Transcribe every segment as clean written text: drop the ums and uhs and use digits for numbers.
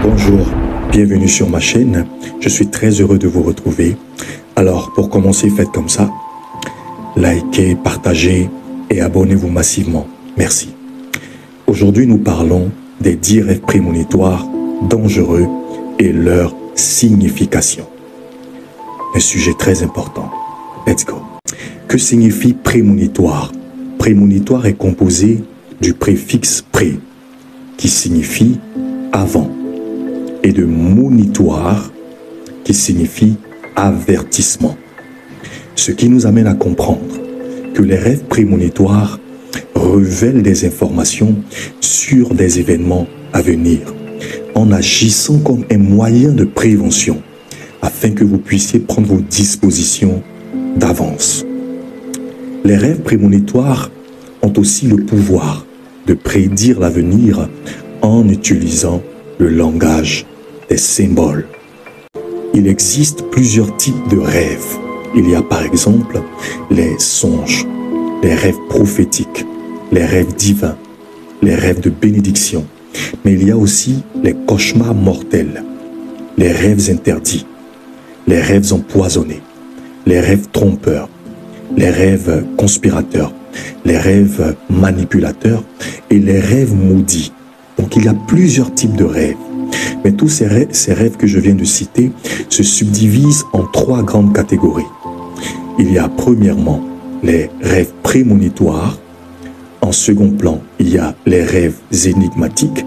Bonjour, bienvenue sur ma chaîne. Je suis très heureux de vous retrouver. Alors, pour commencer, faites comme ça. Likez, partagez et abonnez-vous massivement. Merci. Aujourd'hui, nous parlons des 10 rêves prémonitoires dangereux et leur signification. Un sujet très important. Let's go. Que signifie prémonitoire? Prémonitoire est composé du préfixe pré, qui signifie avant, et de monitoire, qui signifie avertissement. Ce qui nous amène à comprendre que les rêves prémonitoires révèlent des informations sur des événements à venir, en agissant comme un moyen de prévention, afin que vous puissiez prendre vos dispositions d'avance. Les rêves prémonitoires ont aussi le pouvoir de prédire l'avenir en utilisant le langage des symboles. Il existe plusieurs types de rêves. Il y a par exemple les songes, les rêves prophétiques, les rêves divins, les rêves de bénédiction. Mais il y a aussi les cauchemars mortels, les rêves interdits, les rêves empoisonnés, les rêves trompeurs, les rêves conspirateurs, les rêves manipulateurs et les rêves maudits. Donc il y a plusieurs types de rêves. Mais tous ces rêves que je viens de citer se subdivisent en 3 grandes catégories. Il y a premièrement les rêves prémonitoires. En second plan, il y a les rêves énigmatiques.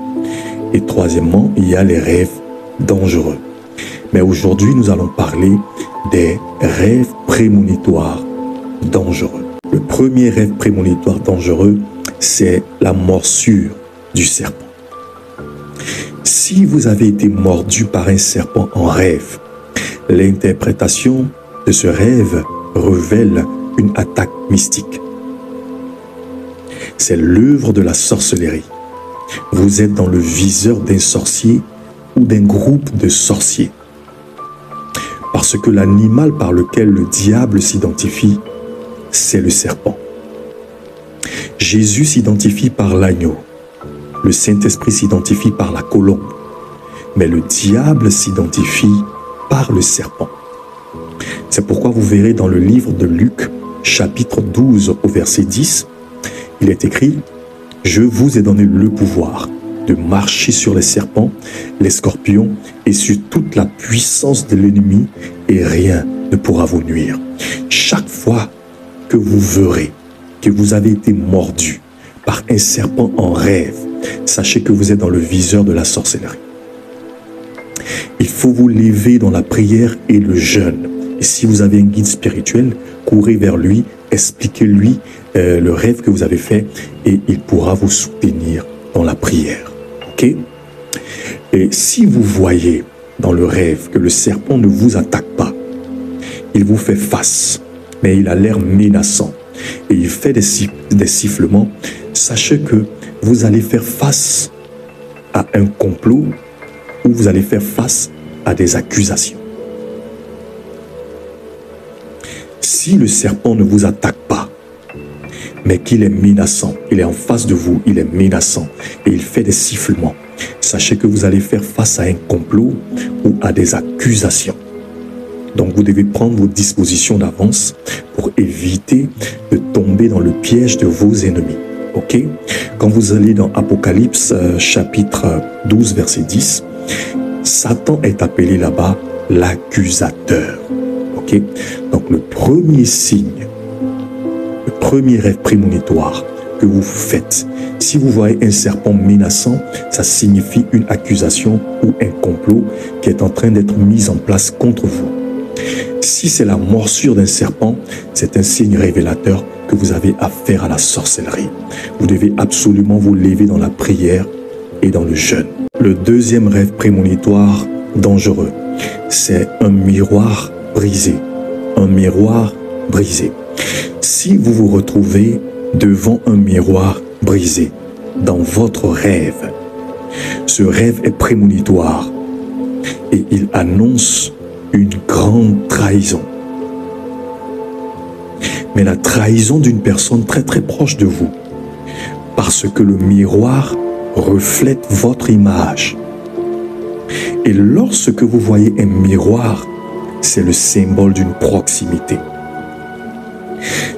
Et troisièmement, il y a les rêves dangereux. Mais aujourd'hui, nous allons parler des rêves prémonitoires dangereux. Le premier rêve prémonitoire dangereux, c'est la morsure du serpent. Si vous avez été mordu par un serpent en rêve, l'interprétation de ce rêve révèle une attaque mystique. C'est l'œuvre de la sorcellerie. Vous êtes dans le viseur d'un sorcier ou d'un groupe de sorciers. Parce que l'animal par lequel le diable s'identifie, c'est le serpent. Jésus s'identifie par l'agneau. Le Saint-Esprit s'identifie par la colombe. Mais le diable s'identifie par le serpent. C'est pourquoi vous verrez dans le livre de Luc, chapitre 12 au verset 10, il est écrit « Je vous ai donné le pouvoir de marcher sur les serpents, les scorpions et sur toute la puissance de l'ennemi et rien ne pourra vous nuire. » Chaque fois que vous verrez que vous avez été mordu par un serpent en rêve, sachez que vous êtes dans le viseur de la sorcellerie. Il faut vous lever dans la prière et le jeûne. Et si vous avez un guide spirituel, courez vers lui, expliquez-lui le rêve que vous avez fait et il pourra vous soutenir dans la prière. Ok? Et si vous voyez dans le rêve que le serpent ne vous attaque pas, il vous fait face, mais il a l'air menaçant et il fait des sifflements, sachez que vous allez faire face à un complot ou vous allez faire face à des accusations. Si le serpent ne vous attaque pas, mais qu'il est menaçant, il est en face de vous, il est menaçant et il fait des sifflements, sachez que vous allez faire face à un complot ou à des accusations. Donc vous devez prendre vos dispositions d'avance pour éviter de tomber dans le piège de vos ennemis. Ok? Quand vous allez dans Apocalypse chapitre 12 verset 10, Satan est appelé là-bas l'accusateur. Ok? Donc le premier signe, le premier rêve prémonitoire que vous faites, si vous voyez un serpent menaçant, ça signifie une accusation ou un complot qui est en train d'être mis en place contre vous. Si c'est la morsure d'un serpent, c'est un signe révélateur que vous avez affaire à la sorcellerie. Vous devez absolument vous lever dans la prière et dans le jeûne. Le deuxième rêve prémonitoire dangereux, c'est un miroir brisé. Un miroir brisé. Si vous vous retrouvez devant un miroir brisé dans votre rêve, ce rêve est prémonitoire et il annonce une grande trahison. Mais la trahison d'une personne très très proche de vous, parce que le miroir reflète votre image. Et lorsque vous voyez un miroir, c'est le symbole d'une proximité.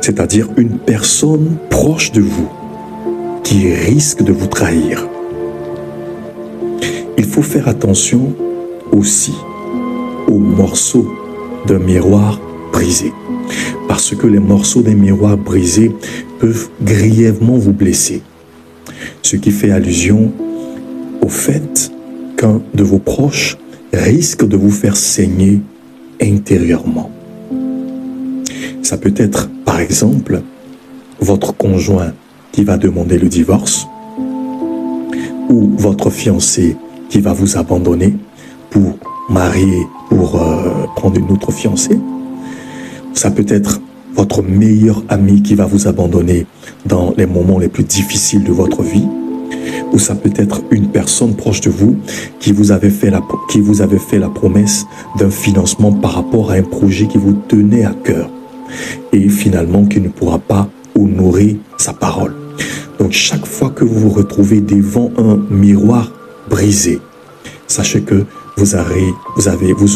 C'est-à-dire une personne proche de vous qui risque de vous trahir. Il faut faire attention aussi aux morceaux d'un miroir brisé. Parce que les morceaux d'un miroir brisé peuvent grièvement vous blesser. Ce qui fait allusion au fait qu'un de vos proches risque de vous faire saigner intérieurement. Ça peut être, par exemple, votre conjoint qui va demander le divorce ou votre fiancé qui va vous abandonner pour marier, pour prendre une autre fiancée. Ça peut être votre meilleur ami qui va vous abandonner dans les moments les plus difficiles de votre vie. Ou ça peut être une personne proche de vous qui vous avait fait la promesse d'un financement par rapport à un projet qui vous tenait à cœur. Et finalement qui ne pourra pas honorer sa parole. Donc chaque fois que vous vous retrouvez devant un miroir brisé, sachez que vous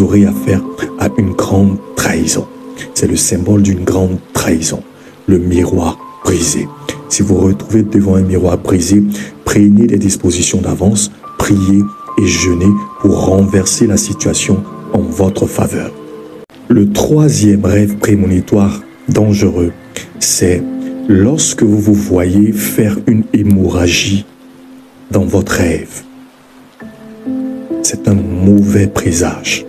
aurez affaire à une grande trahison. C'est le symbole d'une grande trahison, le miroir brisé. Si vous vous retrouvez devant un miroir brisé, prenez des dispositions d'avance, priez et jeûnez pour renverser la situation en votre faveur. Le troisième rêve prémonitoire dangereux, c'est lorsque vous vous voyez faire une hémorragie dans votre rêve. C'est un mauvais présage.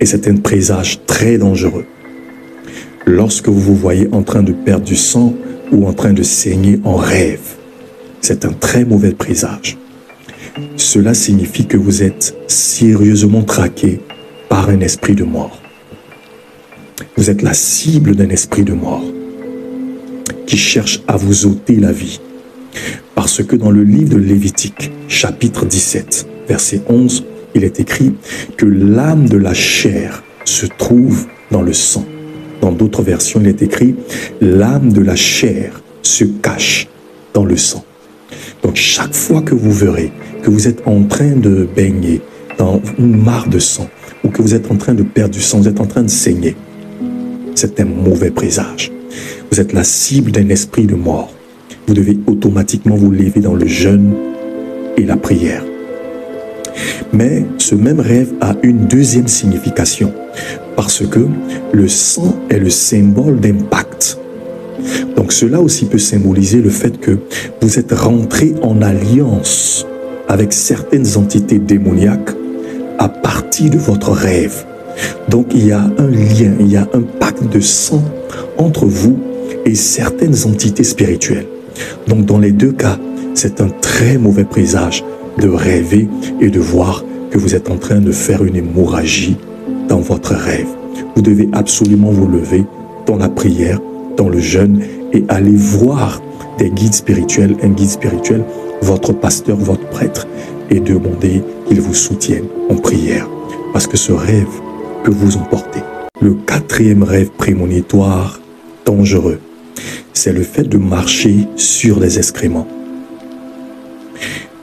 Et c'est un présage très dangereux. Lorsque vous vous voyez en train de perdre du sang ou en train de saigner en rêve, c'est un très mauvais présage. Cela signifie que vous êtes sérieusement traqué par un esprit de mort. Vous êtes la cible d'un esprit de mort qui cherche à vous ôter la vie. Parce que dans le livre de Lévitique, chapitre 17, verset 11, il est écrit que l'âme de la chair se trouve dans le sang. Dans d'autres versions, il est écrit l'âme de la chair se cache dans le sang. Donc chaque fois que vous verrez que vous êtes en train de baigner dans une mare de sang ou que vous êtes en train de perdre du sang, vous êtes en train de saigner, c'est un mauvais présage. Vous êtes la cible d'un esprit de mort. Vous devez automatiquement vous lever dans le jeûne et la prière. Mais ce même rêve a une deuxième signification parce que le sang est le symbole d'impact. Donc cela aussi peut symboliser le fait que vous êtes rentré en alliance avec certaines entités démoniaques à partir de votre rêve. Donc il y a un lien, il y a un pacte de sang entre vous et certaines entités spirituelles. Donc dans les deux cas, c'est un très mauvais présage de rêver et de voir que vous êtes en train de faire une hémorragie dans votre rêve. Vous devez absolument vous lever dans la prière, dans le jeûne et aller voir des guides spirituels, un guide spirituel, votre pasteur, votre prêtre, et demander qu'il vous soutienne en prière. Parce que ce rêve peut vous emporter. Le quatrième rêve prémonitoire dangereux, c'est le fait de marcher sur les excréments.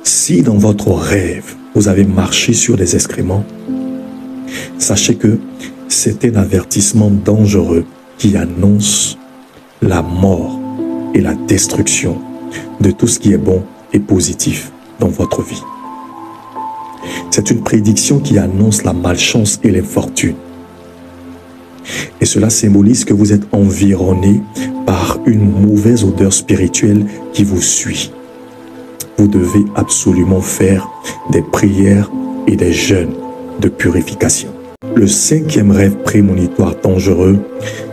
Si dans votre rêve, vous avez marché sur les excréments, sachez que c'est un avertissement dangereux qui annonce la mort et la destruction de tout ce qui est bon et positif dans votre vie. C'est une prédiction qui annonce la malchance et l'infortune. Et cela symbolise que vous êtes environné par une mauvaise odeur spirituelle qui vous suit. Vous devez absolument faire des prières et des jeûnes de purification. Le cinquième rêve prémonitoire dangereux,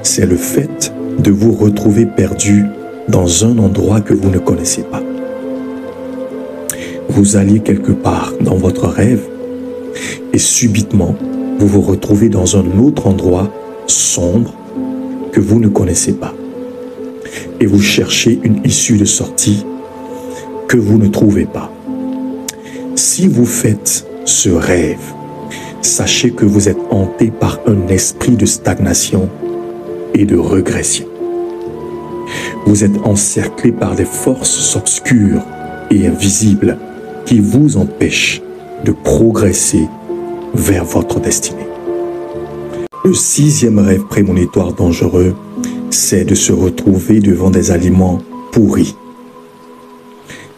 c'est le fait de vous retrouver perdu dans un endroit que vous ne connaissez pas. Vous alliez quelque part dans votre rêve et subitement, vous vous retrouvez dans un autre endroit sombre que vous ne connaissez pas. Et vous cherchez une issue de sortie que vous ne trouvez pas. Si vous faites ce rêve, sachez que vous êtes hanté par un esprit de stagnation et de régression. Vous êtes encerclé par des forces obscures et invisibles qui vous empêchent de progresser vers votre destinée. Le sixième rêve prémonitoire dangereux, c'est de se retrouver devant des aliments pourris.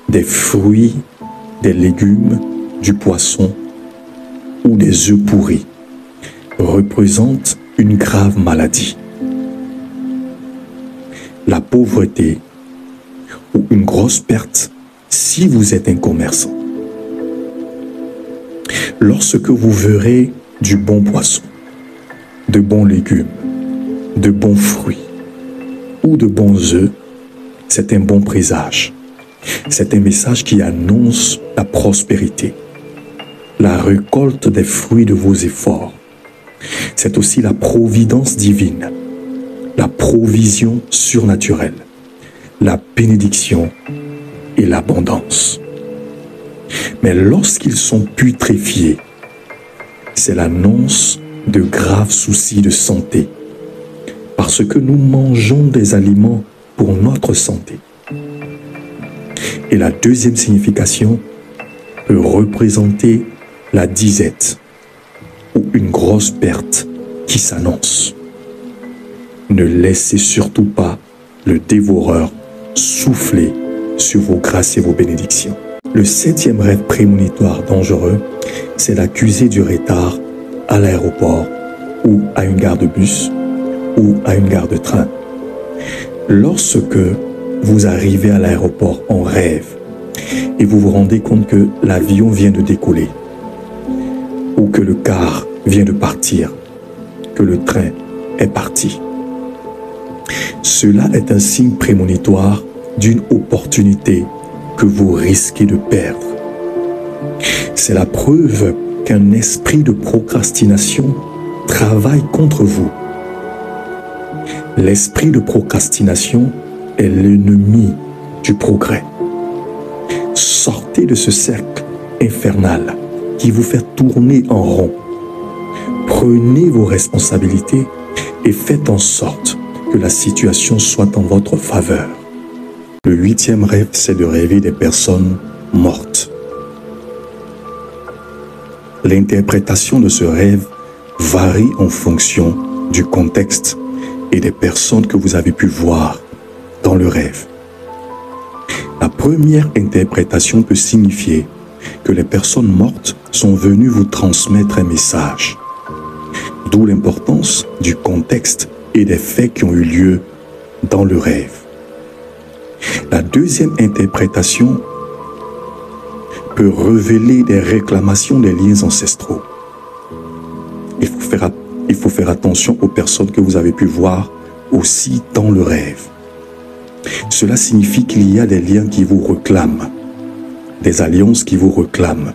Des fruits, des légumes, du poisson ou des œufs pourris représentent une grave maladie. La pauvreté ou une grosse perte si vous êtes un commerçant. Lorsque vous verrez du bon poisson, de bons légumes, de bons fruits ou de bons œufs, c'est un bon présage. C'est un message qui annonce la prospérité, la récolte des fruits de vos efforts. C'est aussi la providence divine, la provision surnaturelle, la bénédiction et l'abondance. Mais lorsqu'ils sont putréfiés, c'est l'annonce de graves soucis de santé, parce que nous mangeons des aliments pour notre santé. Et la deuxième signification peut représenter la disette ou une grosse perte qui s'annonce. Ne laissez surtout pas le dévoreur souffler sur vos grâces et vos bénédictions. Le septième rêve prémonitoire dangereux, c'est l'accusé du retard à l'aéroport ou à une gare de bus ou à une gare de train. Lorsque vous arrivez à l'aéroport en rêve et vous vous rendez compte que l'avion vient de décoller ou que le car vient de partir, que le train est parti, cela est un signe prémonitoire d'une opportunité que vous risquez de perdre. C'est la preuve qu'un esprit de procrastination travaille contre vous. L'esprit de procrastination est l'ennemi du progrès. Sortez de ce cercle infernal qui vous fait tourner en rond. Prenez vos responsabilités et faites en sorte que la situation soit en votre faveur. Le huitième rêve, c'est de rêver des personnes mortes. L'interprétation de ce rêve varie en fonction du contexte et des personnes que vous avez pu voir dans le rêve. La première interprétation peut signifier que les personnes mortes sont venues vous transmettre un message. D'où l'importance du contexte et des faits qui ont eu lieu dans le rêve. La deuxième interprétation peut révéler des réclamations des liens ancestraux. Il faut faire attention aux personnes que vous avez pu voir aussi dans le rêve. Cela signifie qu'il y a des liens qui vous réclament, des alliances qui vous réclament,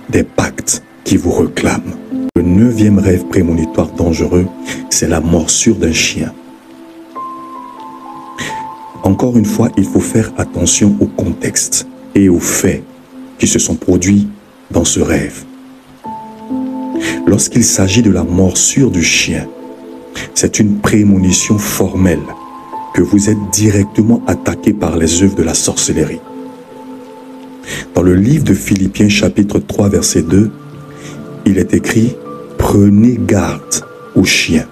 des pactes qui vous réclament. Le neuvième rêve prémonitoire dangereux, c'est la morsure d'un chien. Encore une fois, il faut faire attention au contexte et aux faits qui se sont produits dans ce rêve. Lorsqu'il s'agit de la morsure du chien, c'est une prémonition formelle que vous êtes directement attaqué par les œuvres de la sorcellerie. Dans le livre de Philippiens chapitre 3 verset 2, il est écrit « Prenez garde aux chiens ».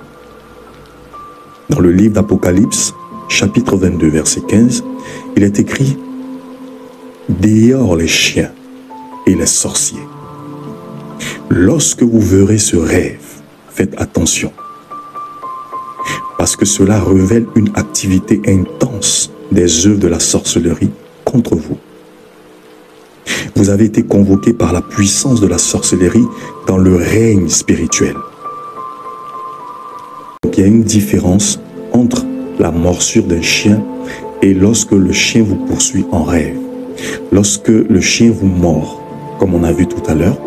Dans le livre d'Apocalypse chapitre 22 verset 15, il est écrit « Dehors les chiens et les sorciers ». Lorsque vous verrez ce rêve, faites attention, parce que cela révèle une activité intense des œuvres de la sorcellerie contre vous. Vous avez été convoqué par la puissance de la sorcellerie dans le règne spirituel. Donc il y a une différence entre la morsure d'un chien et lorsque le chien vous poursuit en rêve. Lorsque le chien vous mord, comme on a vu tout à l'heure,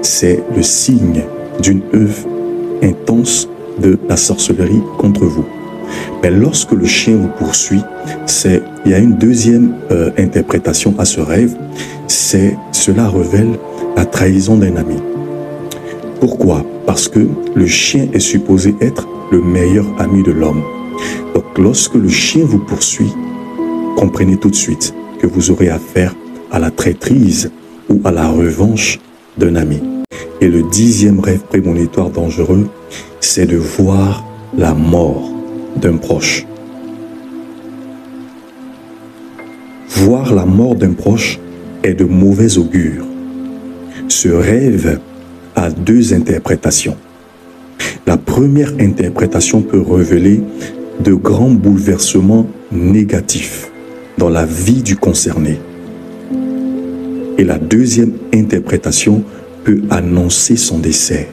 c'est le signe d'une œuvre intense de la sorcellerie contre vous. Mais lorsque le chien vous poursuit, il y a une deuxième interprétation à ce rêve, cela révèle la trahison d'un ami. Pourquoi? Parce que le chien est supposé être le meilleur ami de l'homme. Donc lorsque le chien vous poursuit, comprenez tout de suite que vous aurez affaire à la traîtrise ou à la revanche d'un ami. Et le 10e rêve prémonitoire dangereux, c'est de voir la mort d'un proche. Voir la mort d'un proche est de mauvais augure. Ce rêve a 2 interprétations. La première interprétation peut révéler de grands bouleversements négatifs dans la vie du concerné. Et la deuxième interprétation peut annoncer son décès.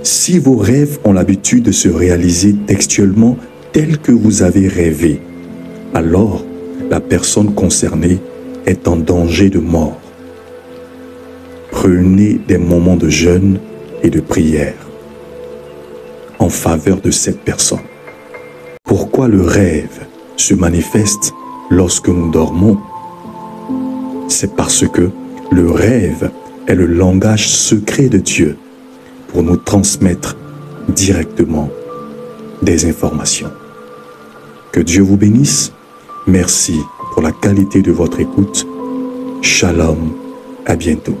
Si vos rêves ont l'habitude de se réaliser textuellement tel que vous avez rêvé, alors la personne concernée est en danger de mort. Prenez des moments de jeûne et de prière en faveur de cette personne. Pourquoi le rêve se manifeste lorsque nous dormons? C'est parce que le rêve est le langage secret de Dieu pour nous transmettre directement des informations. Que Dieu vous bénisse. Merci pour la qualité de votre écoute. Shalom, à bientôt.